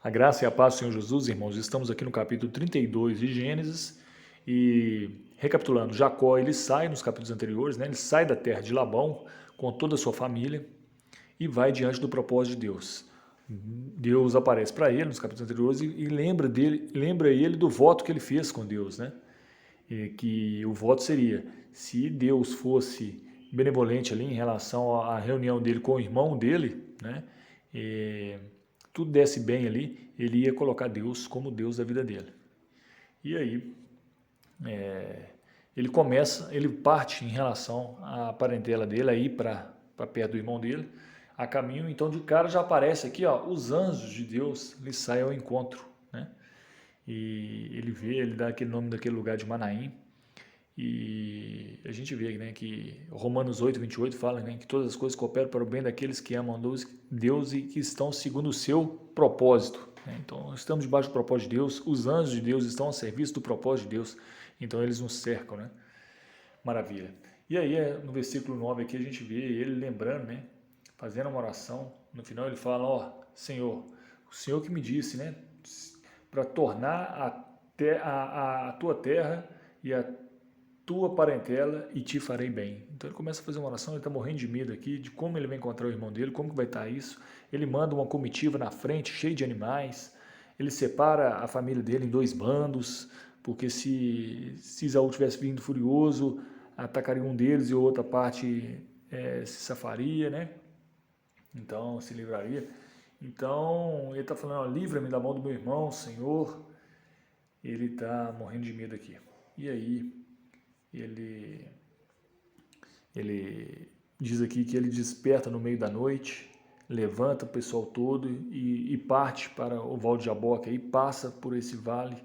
A graça e a paz do Senhor Jesus, irmãos, estamos aqui no capítulo 32 de Gênesis e, recapitulando, Jacó, ele sai nos capítulos anteriores, né? Ele sai da terra de Labão com toda a sua família e vai diante do propósito de Deus. Deus aparece para ele nos capítulos anteriores e lembra ele do voto que ele fez com Deus, né? E que o voto seria, se Deus fosse benevolente ali em relação à reunião dele com o irmão dele, né? E tudo desse bem ali, ele ia colocar Deus como Deus da vida dele. E aí, ele parte em relação à parentela dele aí para perto do irmão dele, a caminho, então de cara já aparece aqui, ó, os anjos de Deus lhe saem ao encontro, né? E ele dá aquele nome daquele lugar de Manaim, e a gente vê, né, que Romanos 8:28 fala, né, que todas as coisas cooperam para o bem daqueles que amam Deus e que estão segundo o seu propósito, né? Então, estamos debaixo do propósito de Deus, os anjos de Deus estão a serviço do propósito de Deus, então eles nos cercam, né? Maravilha. E aí, no versículo 9 aqui, a gente vê ele lembrando, né, fazendo uma oração. No final ele fala, ó, Senhor, o Senhor que me disse, né, para tornar a tua terra e a tua parentela e te farei bem. Então ele começa a fazer uma oração, ele está morrendo de medo aqui, de como ele vai encontrar o irmão dele, como que vai estar isso. Ele manda uma comitiva na frente, cheia de animais, ele separa a família dele em dois bandos, porque se Isaú tivesse vindo furioso, atacaria um deles e a outra parte se safaria, né? Então se livraria. Então ele está falando, livra-me da mão do meu irmão, Senhor. Ele está morrendo de medo aqui. E aí ele diz aqui que ele desperta no meio da noite, levanta o pessoal todo e parte para o Val de Jaboque, aí passa por esse vale,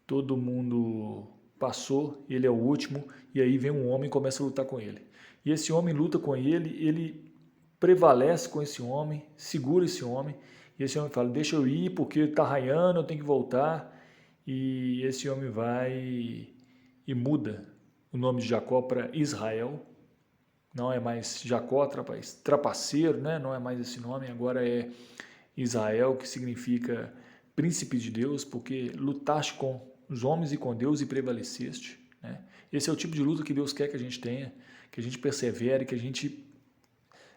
todo mundo passou, ele é o último, e aí vem um homem e começa a lutar com ele. E esse homem luta com ele prevalece com esse homem, segura esse homem, e esse homem fala, deixa eu ir porque está raiando, eu tenho que voltar, e esse homem vai e muda o nome de Jacó para Israel, não é mais Jacó, trapaceiro, né? Não é mais esse nome, agora é Israel, que significa príncipe de Deus, porque lutaste com os homens e com Deus e prevaleceste, né? Esse é o tipo de luta que Deus quer que a gente tenha, que a gente persevere, que a gente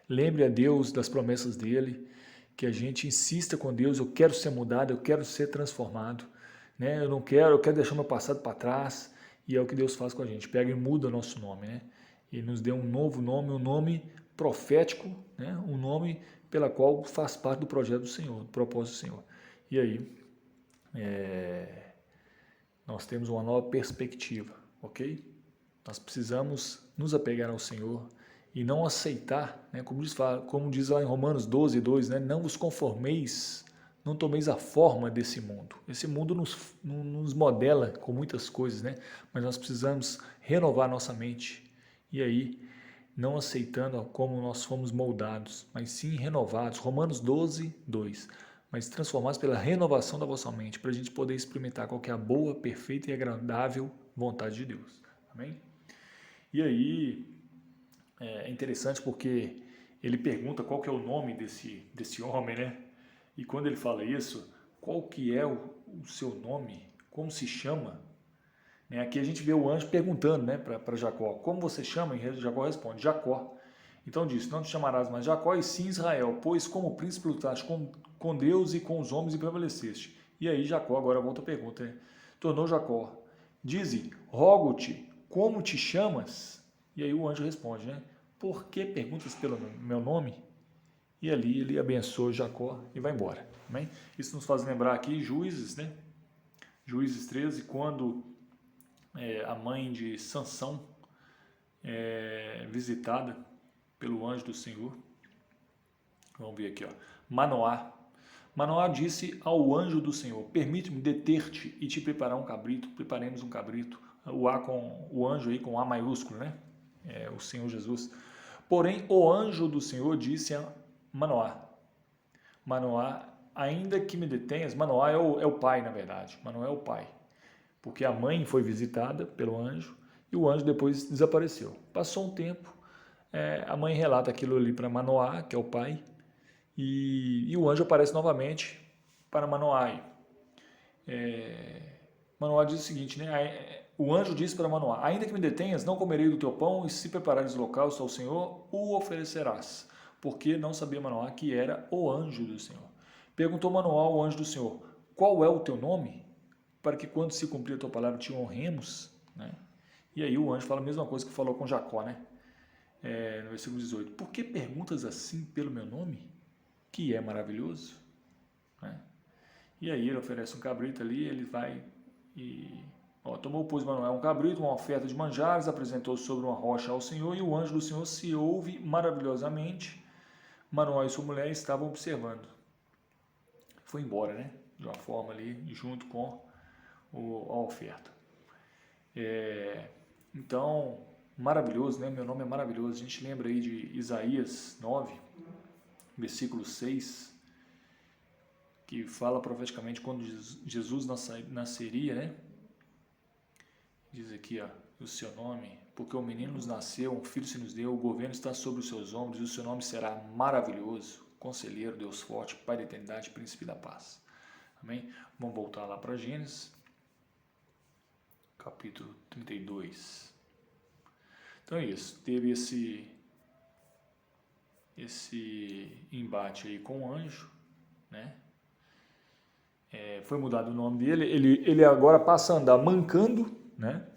lembre a Deus das promessas dele, que a gente insista com Deus, eu quero ser mudado, eu quero ser transformado, né? Eu quero deixar meu passado para trás, e é o que Deus faz com a gente, pega e muda o nosso nome, né? E nos deu um novo nome, um nome profético, né? Um nome pela qual faz parte do projeto do Senhor, do propósito do Senhor. E aí, nós temos uma nova perspectiva, ok? Nós precisamos nos apegar ao Senhor e não aceitar, né? Como diz lá em Romanos 12:2, né? Não vos conformeis, não tomeis a forma desse mundo. Esse mundo nos modela com muitas coisas, né? Mas nós precisamos renovar nossa mente. E aí, não aceitando como nós fomos moldados, mas sim renovados. Romanos 12:2. Mas transformados pela renovação da vossa mente, para a gente poder experimentar qual que é a boa, perfeita e agradável vontade de Deus. Amém? E aí, é interessante porque ele pergunta qual que é o nome desse homem, né? E quando ele fala isso, qual que é o seu nome? Como se chama? Né? Aqui a gente vê o anjo perguntando, né, para Jacó, como você chama? E Jacó responde, Jacó. Então diz, não te chamarás mais Jacó e sim Israel, pois como príncipe lutaste com Deus e com os homens e prevaleceste. E aí Jacó, agora volta a pergunta, né? Tornou Jacó, dize, rogo-te, como te chamas? E aí o anjo responde, né? Por que perguntas pelo meu nome? E ali ele abençoa Jacó e vai embora. Amém? Isso nos faz lembrar aqui Juízes, né? Juízes 13, quando a mãe de Sansão é visitada pelo anjo do Senhor. Vamos ver aqui, ó. Manoá. Manoá disse ao anjo do Senhor, permite-me deter-te e te preparar um cabrito. Preparemos um cabrito. O anjo aí com A maiúsculo, né? O Senhor Jesus. Porém, o anjo do Senhor disse a Manoá, Manoá, ainda que me detenhas, Manoá é o pai, na verdade. Manoá é o pai. Porque a mãe foi visitada pelo anjo e o anjo depois desapareceu. Passou um tempo, a mãe relata aquilo ali para Manoá, que é o pai, e o anjo aparece novamente para Manoá. Manoá diz o seguinte, né? O anjo disse para Manoá: ainda que me detenhas, não comerei do teu pão, e se preparares holocausto ao Senhor, o oferecerás. Porque não sabia Manoá que era o anjo do Senhor. Perguntou Manoá ao anjo do Senhor: qual é o teu nome? Para que quando se cumprir a tua palavra te honremos, né? E aí o anjo fala a mesma coisa que falou com Jacó, né? No versículo 18: por que perguntas assim pelo meu nome, que é maravilhoso? Né? E aí ele oferece um cabrito ali, ele vai e... tomou, pois, Manoá um cabrito, uma oferta de manjares, apresentou sobre uma rocha ao Senhor, e o anjo do Senhor se ouve maravilhosamente. Manoá e sua mulher estavam observando. Foi embora, né? De uma forma ali, junto com a oferta. Então, maravilhoso, né? Meu nome é maravilhoso. A gente lembra aí de Isaías 9, versículo 6, que fala profeticamente quando Jesus nasceria, né? Diz aqui, o seu nome, porque o menino nos nasceu, um filho se nos deu, o governo está sobre os seus ombros, e o seu nome será maravilhoso, conselheiro, Deus forte, Pai da eternidade, príncipe da paz. Amém? Vamos voltar lá para Gênesis, capítulo 32. Então é isso, teve esse embate aí com o anjo, né? Foi mudado o nome dele, ele agora passa a andar mancando, né?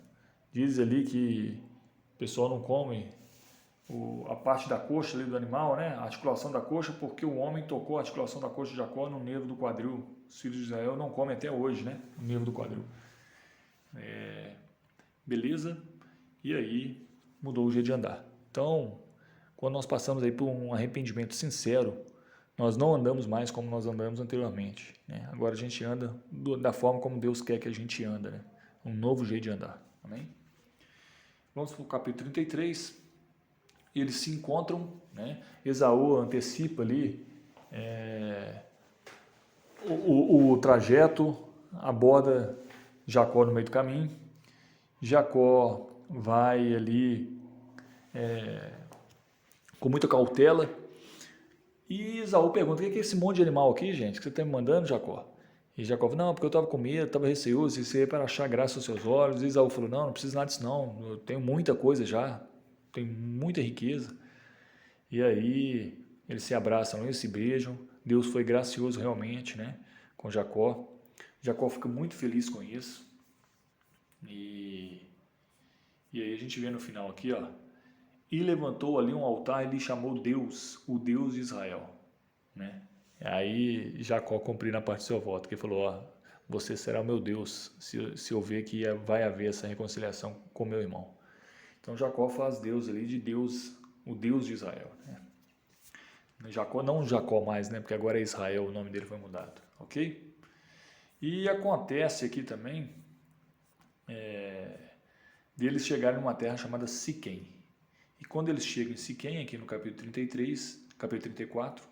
Diz ali que o pessoal não come a parte da coxa ali do animal, né? A articulação da coxa, porque o homem tocou a articulação da coxa de Jacó no nervo do quadril. Os filhos de Israel não comem até hoje, né? O nervo do quadril. Beleza? E aí mudou o jeito de andar. Então, quando nós passamos aí por um arrependimento sincero, nós não andamos mais como nós andamos anteriormente, né? Agora a gente anda da forma como Deus quer que a gente anda, né? Um novo jeito de andar. Amém? Vamos para o capítulo 33. Eles se encontram, né? Esaú antecipa ali o trajeto, aborda Jacó no meio do caminho. Jacó vai ali com muita cautela. E Esaú pergunta: o que é esse monte de animal aqui, gente, que você está me mandando, Jacó? E Jacó falou: não, porque eu estava com medo, estava receoso, isso aí é para achar graça aos seus olhos. E Esaú falou: não, não precisa nada disso não, eu tenho muita coisa já, tenho muita riqueza. E aí eles se abraçam e se beijam. Deus foi gracioso realmente, né, com Jacó. Jacó fica muito feliz com isso. E aí a gente vê no final aqui, e levantou ali um altar e lhe chamou Deus, o Deus de Israel, né? Aí Jacó cumpriu na parte do seu voto, que falou: você será o meu Deus, se eu ver que vai haver essa reconciliação com meu irmão. Então Jacó faz Deus ali de Deus, o Deus de Israel, né? Jacó, não Jacó mais, né? Porque agora é Israel, o nome dele foi mudado, ok? E acontece aqui também deles chegarem numa terra chamada Siquém. E quando eles chegam em Siquém, aqui no capítulo 33, capítulo 34,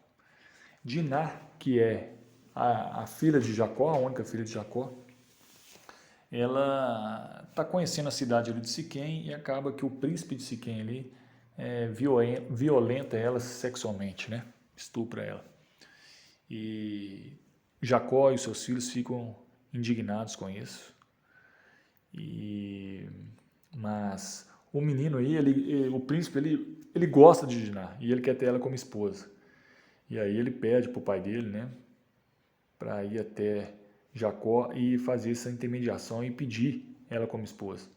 Diná, que é a filha de Jacó, a única filha de Jacó, ela está conhecendo a cidade ali de Siquém e acaba que o príncipe de Siquém ali violenta ela sexualmente, né? Estupra ela. E Jacó e os seus filhos ficam indignados com isso. Mas o menino aí, o príncipe, ele gosta de Diná e ele quer ter ela como esposa. E aí ele pede para o pai dele, né, para ir até Jacó e fazer essa intermediação e pedir ela como esposa.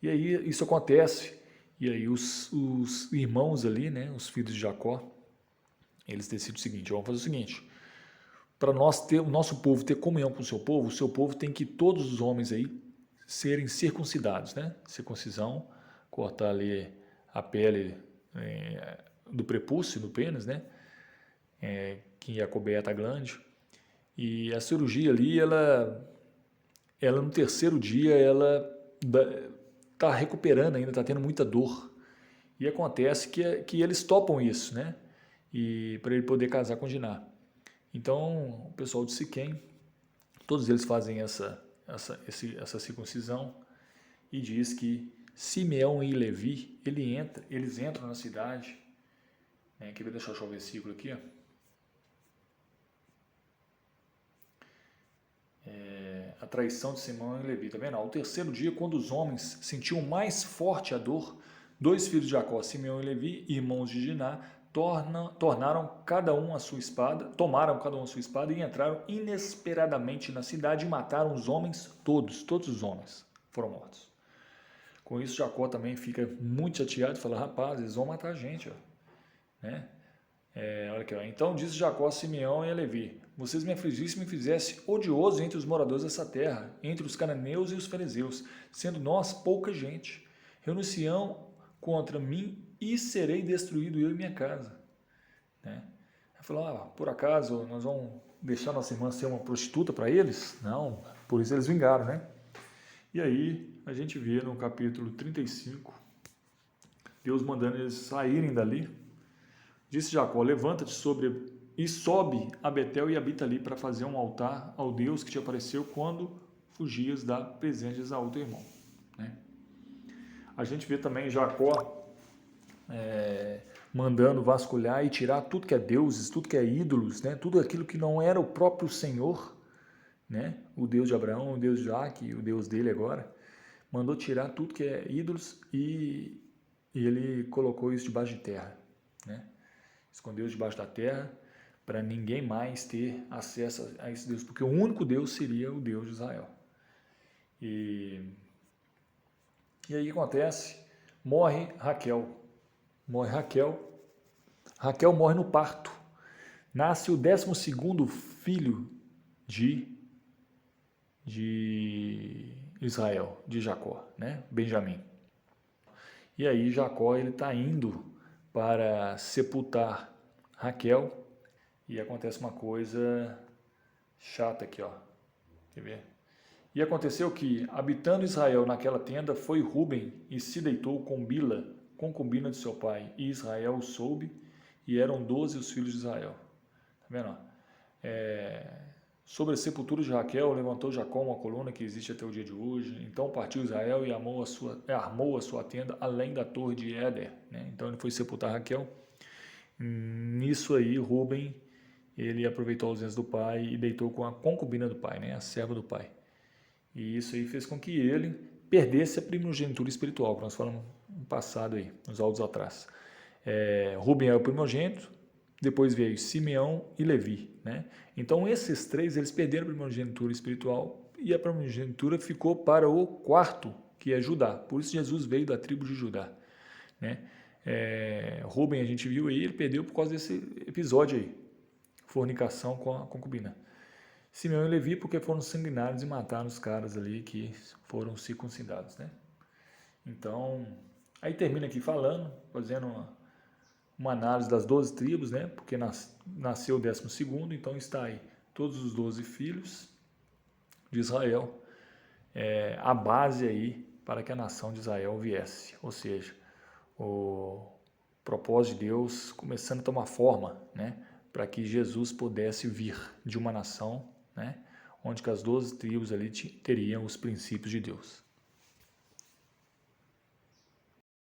E aí isso acontece, e aí os irmãos ali, né, os filhos de Jacó, eles decidem o seguinte: vamos fazer o seguinte, para o nosso povo ter comunhão com o seu povo tem que todos os homens aí serem circuncidados, né? Circuncisão, cortar ali a pele do prepúcio, do pênis, né? Que é a coberta glande. E a cirurgia ali, ela no terceiro dia, ela está recuperando ainda, está tendo muita dor. E acontece que eles topam isso, né? E para ele poder casar com Diná. Então, o pessoal de Siquém, todos eles fazem essa circuncisão e diz que Simeão e Levi, eles entram na cidade. Quer ver? Deixa eu achar o versículo aqui. a traição de Simão e Levi, tá vendo? Ao terceiro dia, quando os homens sentiam mais forte a dor, 2 filhos de Jacó, Simeão e Levi, irmãos de Diná, tomaram cada um a sua espada e entraram inesperadamente na cidade e mataram os homens todos os homens foram mortos. Com isso, Jacó também fica muito chateado e fala, rapaz, eles vão matar a gente, ó. Né? Olha aqui, ó. Então disse Jacó a Simeão e a Levi, vocês me afligissem e me fizessem odioso entre os moradores dessa terra, entre os cananeus e os fariseus, sendo nós pouca gente. Renunciam contra mim e serei destruído eu e minha casa. Né? Ele falou, por acaso nós vamos deixar nossa irmã ser uma prostituta para eles? Não, por isso eles vingaram, né? E aí a gente vê no capítulo 35, Deus mandando eles saírem dali. Disse Jacó, levanta-te e sobe a Betel e habita ali para fazer um altar ao Deus que te apareceu quando fugias da presença de Esaú, teu irmão. Né? A gente vê também Jacó mandando vasculhar e tirar tudo que é deuses, tudo que é ídolos, né? Tudo aquilo que não era o próprio Senhor, né? O Deus de Abraão, o Deus de Isaac, o Deus dele agora, mandou tirar tudo que é ídolos e ele colocou isso debaixo de terra, né? Escondeu debaixo da terra para ninguém mais ter acesso a esse Deus, porque o único Deus seria o Deus de Israel. E aí o que acontece? Morre Raquel. Raquel morre no parto. Nasce o 12º filho de Israel, de Jacó, né? Benjamim. E aí Jacó ele está indo para sepultar Raquel e acontece uma coisa chata aqui, ó. Quer ver? E aconteceu que, habitando Israel naquela tenda, foi Ruben e se deitou com Bila, concubina de seu pai, e Israel o soube, e eram 12 os filhos de Israel. Tá vendo? Sobre a sepultura de Raquel, levantou Jacó uma coluna que existe até o dia de hoje. Então partiu Israel e armou a sua tenda além da torre de Éder. Né? Então ele foi sepultar Raquel. Nisso aí, Ruben, ele aproveitou a ausência do pai e deitou com a concubina do pai, né? A serva do pai. E isso aí fez com que ele perdesse a primogenitura espiritual, que nós falamos no passado aí, nos áudios atrás. Ruben era o primogênito, depois veio Simeão e Levi, né? Então esses três, eles perderam a primogenitura espiritual e a primogenitura ficou para o quarto, que é Judá. Por isso Jesus veio da tribo de Judá, né? Ruben, a gente viu aí, ele perdeu por causa desse episódio aí, fornicação com a concubina. Simeão e Levi porque foram sanguinários e mataram os caras ali que foram circuncidados, né? Então, aí termina aqui falando, fazendo uma análise das 12 tribos, né? Porque nasceu o 12º, então está aí todos os 12 filhos de Israel, a base aí para que a nação de Israel viesse, ou seja, o propósito de Deus começando a tomar forma, né? Para que Jesus pudesse vir de uma nação, né? Onde que as 12 tribos ali teriam os princípios de Deus.